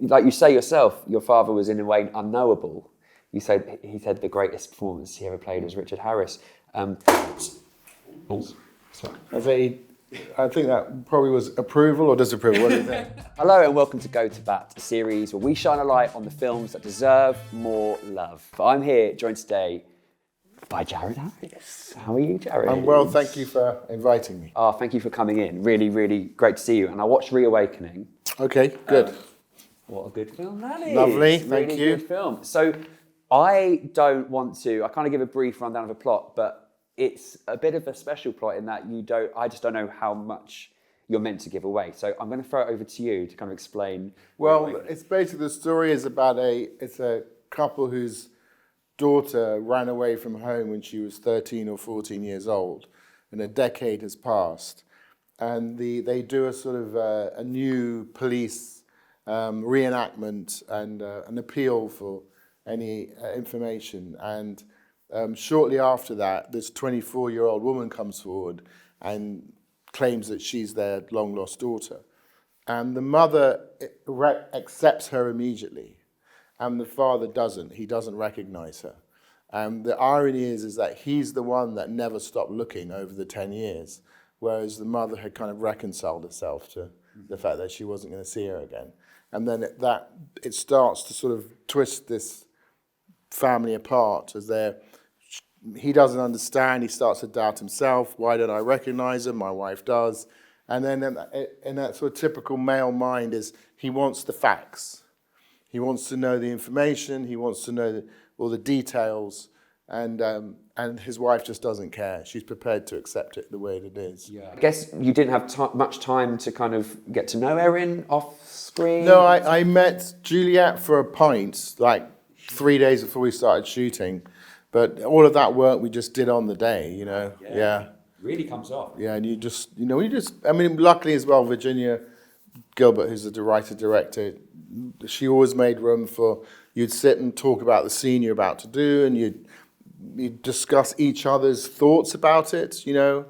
Like you say yourself, your father was in a way unknowable. He said the greatest performance he ever played was Richard Harris. I think that probably was approval or disapproval. What do you think? Hello and welcome to Go to Bat, a series where we shine a light on the films that deserve more love. I'm here, joined today by Jared Harris. How are you, Jared? I'm well, thank you for inviting me. Oh, thank you for coming in. Really, really great to see you. And I watched Reawakening. Okay, good. What a good film that is. Lovely, thank really you. Good film. So I kind of give a brief rundown of the plot, but it's a bit of a special plot in that I just don't know how much you're meant to give away. So I'm going to throw it over to you to kind of explain. Well, it's basically, the story is about it's a couple whose daughter ran away from home when she was 13 or 14 years old, and a decade has passed. And they do a sort of a new police reenactment and an appeal for any information. And shortly after that, this 24-year-old woman comes forward and claims that she's their long-lost daughter. And the mother accepts her immediately, and the father doesn't. He doesn't recognize her. And the irony is that he's the one that never stopped looking over the 10 years, whereas the mother had kind of reconciled herself to the fact that she wasn't going to see her again. And then it starts to sort of twist this family apart as he doesn't understand. He starts to doubt himself. Why don't I recognize her? My wife does. And then in that sort of typical male mind he wants the facts. He wants to know the information. He wants to know all the details. And his wife just doesn't care. She's prepared to accept it the way it is. Yeah. I guess you didn't have much time to kind of get to know Erin off screen. No, I met Juliet for a pint like 3 days before we started shooting. But all of that work we just did on the day, you know. Yeah. Really comes off. Yeah, and I mean, luckily as well, Virginia Gilbert, who's the writer-director, she always made room for, you'd sit and talk about the scene you're about to do, and you'd discuss each other's thoughts about it, you know.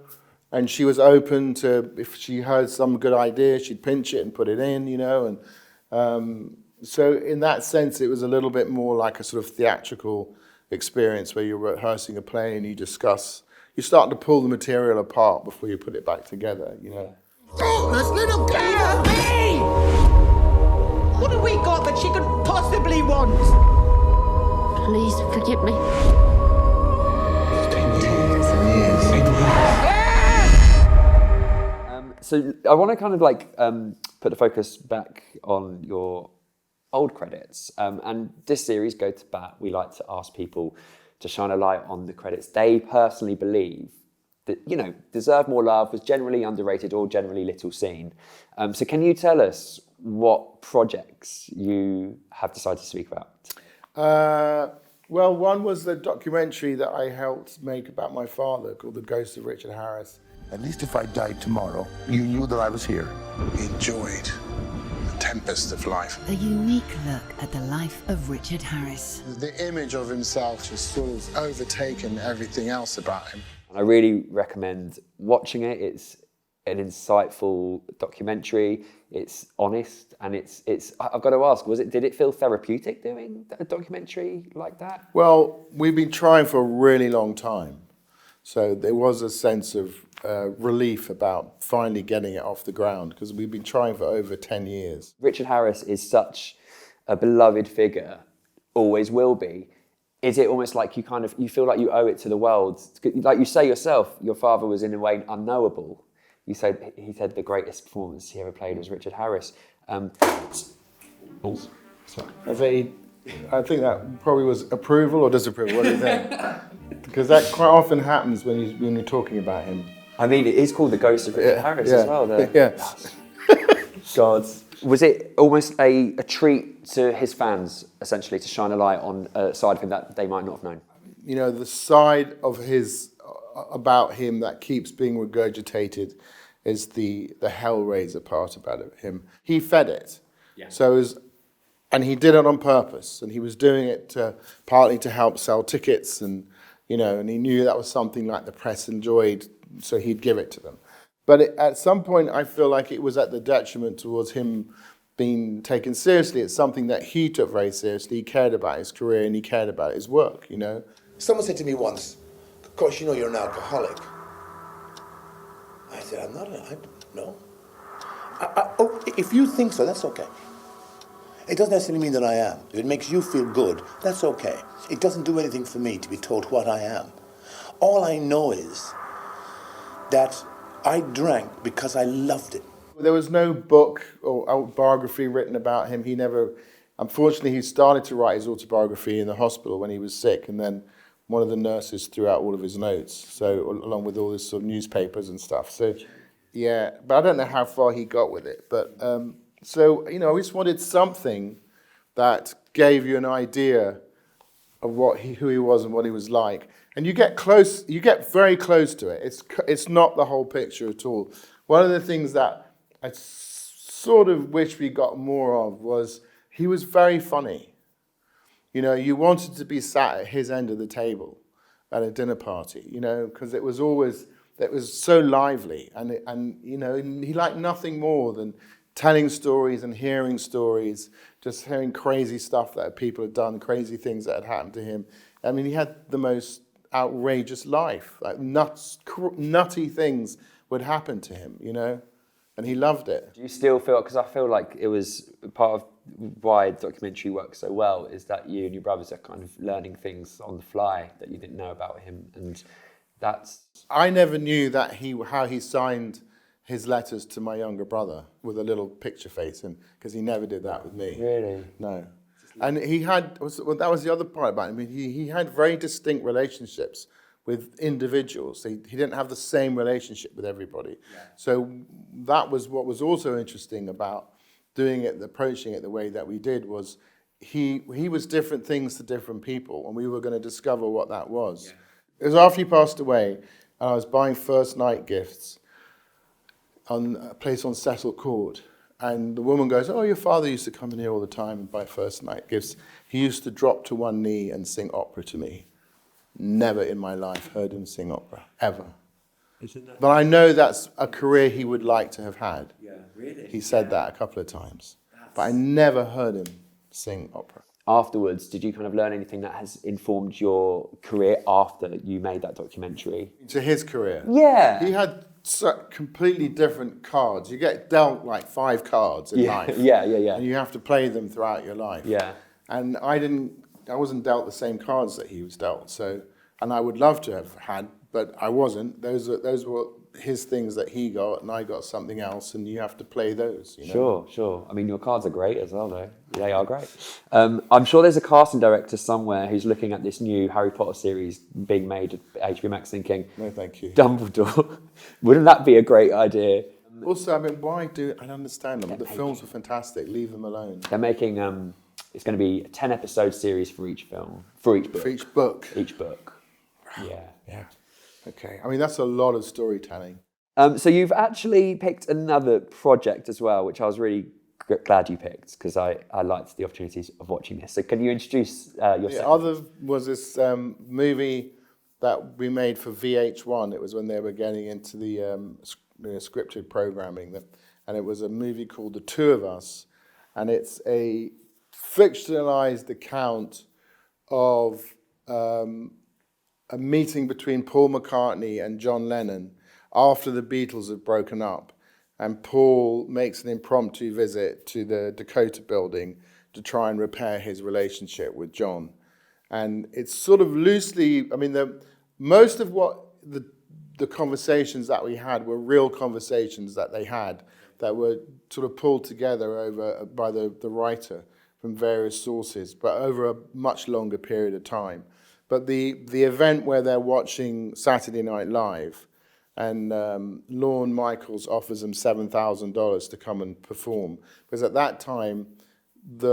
And she was open to, if she heard some good idea, she'd pinch it and put it in, you know. And so in that sense, it was a little bit more like a sort of theatrical experience where you're rehearsing a play and you start to pull the material apart before you put it back together, you know. Thoughtless little girl! Hey! What have we got that she could possibly want? Please forgive me. So I want to kind of like put the focus back on your old credits. And this series, Go to Bat, we like to ask people to shine a light on the credits they personally believe that, you know, deserve more love, was generally underrated or generally little seen. So can you tell us what projects you have decided to speak about? Well, one was the documentary that I helped make about my father called The Ghost of Richard Harris. At least if I died tomorrow, you knew that I was here. Enjoyed the tempest of life. A unique look at the life of Richard Harris. The image of himself just sort of overtaken everything else about him. And I really recommend watching it. It's an insightful documentary. It's honest, and it's. I've got to ask, did it feel therapeutic doing a documentary like that? Well, we've been trying for a really long time, so there was a sense of relief about finally getting it off the ground, because we've been trying for over 10 years. Richard Harris is such a beloved figure, always will be. Is it almost like you feel like you owe it to the world? Like you say yourself, your father was in a way unknowable. He said the greatest performance he ever played was Richard Harris. I think that probably was approval or disapproval. What do you think? Because that quite often happens when you're talking about him. I mean, it is called The Ghost of Richard Harris as well. Yes. God. Was it almost a treat to his fans, essentially, to shine a light on a side of him that they might not have known? You know, the side of about him that keeps being regurgitated is the Hellraiser part about him. He fed it. Yeah. And he did it on purpose, and he was doing it partly to help sell tickets, and he knew that was something like the press enjoyed, so he'd give it to them. But at some point, I feel like it was at the detriment towards him been taken seriously. It's something that he took very seriously. He cared about his career and he cared about his work, you know. Someone said to me once, of course, you know you're an alcoholic. I said, I'm not, no. Oh, if you think so, that's okay. It doesn't necessarily mean that I am. If it makes you feel good, that's okay. It doesn't do anything for me to be told what I am. All I know is that I drank because I loved it. There was no book or autobiography written about him. Unfortunately, he started to write his autobiography in the hospital when he was sick, and then one of the nurses threw out all of his notes, so along with all his sort of newspapers and stuff. So, yeah, but I don't know how far he got with it. But so, you know, I just wanted something that gave you an idea of who he was and what he was like. And you get very close to it. It's not the whole picture at all. One of the things that I sort of wish we got more of was he was very funny. You know, you wanted to be sat at his end of the table at a dinner party, you know, because it was so lively. And you know, he liked nothing more than telling stories and hearing stories, just hearing crazy stuff that people had done, crazy things that had happened to him. I mean, he had the most outrageous life. Like nutty things would happen to him, you know, and he loved it. Do you still feel, because I feel like it was part of why the documentary works so well, is that you and your brothers are kind of learning things on the fly that you didn't know about him, and that's... I never knew that how he signed his letters to my younger brother with a little picture face, and because he never did that with me. Really? No. And that was the other part about him. I mean, he had very distinct relationships with individuals. He didn't have the same relationship with everybody. Yeah. So that was what was also interesting about doing it, approaching it the way that we did, was he was different things to different people, and we were going to discover what that was. Yeah. It was after he passed away, and I was buying first night gifts on a place on Cecil Court. And the woman goes, oh, your father used to come in here all the time and buy first night gifts. He used to drop to one knee and sing opera to me. Never in my life heard him sing opera, ever. But I know that's a career he would like to have had. Yeah, really? He said that a couple of times. But I never heard him sing opera. Afterwards, did you kind of learn anything that has informed your career after you made that documentary? To his career? Yeah. He had completely different cards. You get dealt like 5 cards in life. Yeah. And you have to play them throughout your life. Yeah. And I wasn't dealt the same cards that he was dealt. So, and I would love to have had, but I wasn't. Those were his things that he got, and I got something else, and you have to play those. You know? Sure. I mean, your cards are great as well, though. They are great. I'm sure there's a casting director somewhere who's looking at this new Harry Potter series being made at HBO Max thinking, no, thank you. Dumbledore. Wouldn't that be a great idea? Also, I mean, why do... I don't understand them. The films were fantastic. Leave them alone. They're making... it's going to be a 10-episode series for each film. For each book. For each book? Each book. Yeah. Okay. I mean, that's a lot of storytelling. So you've actually picked another project as well, which I was really glad you picked, because I liked the opportunities of watching this. So can you introduce yourself? The other was this movie that we made for VH1. It was when they were getting into the scripted programming. And it was a movie called The Two of Us. And it's a fictionalized account of a meeting between Paul McCartney and John Lennon after the Beatles had broken up, and Paul makes an impromptu visit to the Dakota building to try and repair his relationship with John. And it's sort of loosely, I mean, most of what the conversations that we had were real conversations that they had that were sort of pulled together by the writer from various sources, but over a much longer period of time. But the event where they're watching Saturday Night Live, and Lorne Michaels offers them $7,000 to come and perform, because at that time I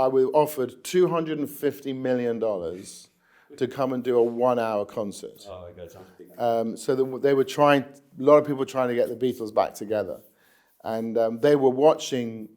was offered $250 million to come and do a 1-hour concert. Oh my God! So they were a lot of people were trying to get the Beatles back together, and they were watching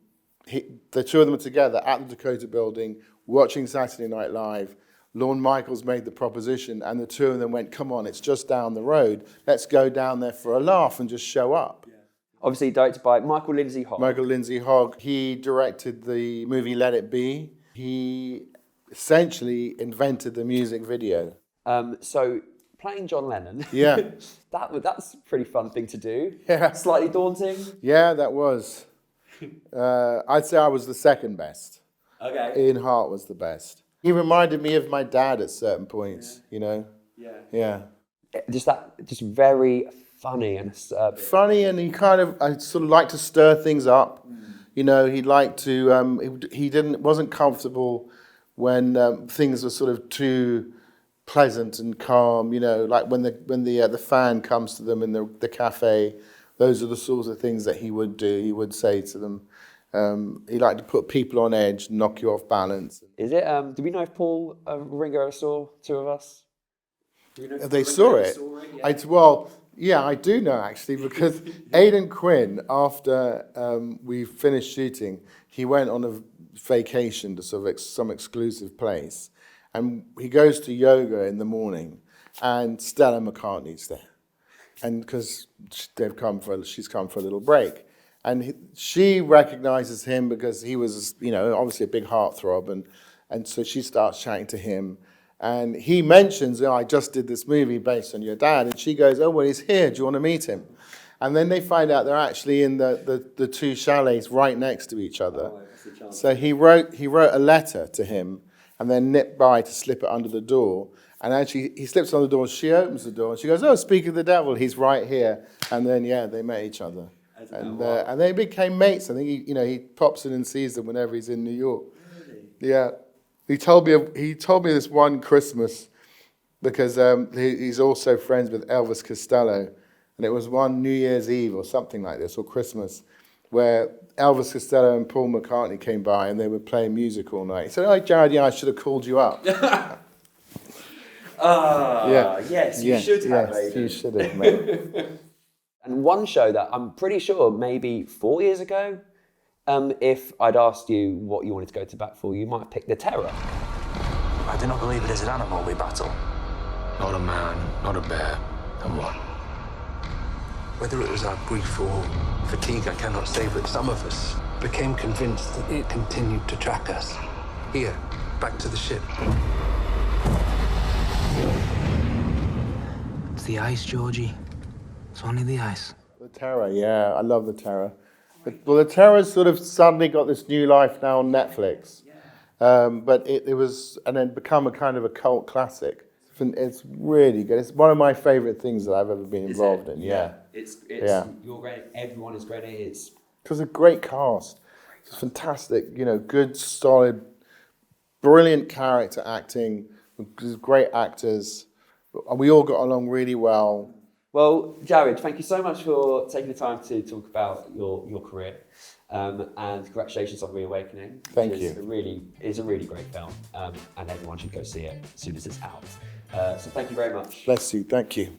the two of them together at the Dakota building, watching Saturday Night Live. Lorne Michaels made the proposition, and the two of them went, come on, it's just down the road. Let's go down there for a laugh and just show up. Yeah. Obviously directed by Michael Lindsay Hogg. Michael Lindsay Hogg. He directed the movie Let It Be. He essentially invented the music video. So playing John Lennon. Yeah. That's a pretty fun thing to do. Yeah. Slightly daunting. Yeah, that was. I'd say I was the second best. Okay. Ian Hart was the best. He reminded me of my dad at certain points, you know? Yeah. Just very funny and acerbic. Funny, and I sort of liked to stir things up. You know, he'd like to, he wasn't comfortable when things were sort of too pleasant and calm, you know, like when the fan comes to them in the cafe. Those are the sorts of things that he would do. He would say to them. He liked to put people on edge, knock you off balance. Is it? Do we know if Paul Ringo ever saw Two of Us? Do we know if They Ringo saw ever it. Yeah. I do know actually, because Aidan Quinn, after we finished shooting, he went on a vacation to sort of some exclusive place, and he goes to yoga in the morning, and Stella McCartney's there. And because she's come for a little break, and she recognizes him because he was, you know, obviously a big heartthrob, and so she starts chatting to him, and he mentions, I just did this movie based on your dad, and she goes, oh well, he's here. Do you want to meet him? And then they find out they're actually in the two chalets right next to each other. So he wrote a letter to him, and then nipped by to slip it under the door. And actually, he slips on the door, she opens the door, and she goes, oh, speak of the devil, he's right here. And then, they met each other. And they became mates. I think he pops in and sees them whenever he's in New York. Really? Yeah. He told me this one Christmas, because he's also friends with Elvis Costello. And it was one New Year's Eve or something like this, or Christmas, where Elvis Costello and Paul McCartney came by and they were playing music all night. He said, oh, Jared, I should have called you up. Yes, you should have, Yes, you should have, mate. And one show that I'm pretty sure maybe 4 years ago, if I'd asked you what you wanted to go to bat for, you might have picked The Terror. I do not believe it is an animal we battle. Not a man, not a bear, and what? Whether it was our grief or fatigue, I cannot say, but some of us became convinced that it continued to track us. Here, back to the ship. It's the ice, Georgie. It's only the ice. The Terror, yeah, I love The Terror. Well, The Terror's sort of suddenly got this new life now on Netflix. But it was, and then become a kind of a cult classic. It's really good. It's one of my favourite things that I've ever been involved in. Yeah. You're great. Everyone is great. It was a great cast. It's fantastic. You know, good, solid, brilliant character acting. Great actors. We all got along really well. Well, Jared, thank you so much for taking the time to talk about your career. And congratulations on Reawakening. Thank you. It's a really great film, and everyone should go see it as soon as it's out. So thank you very much. Bless you. Thank you.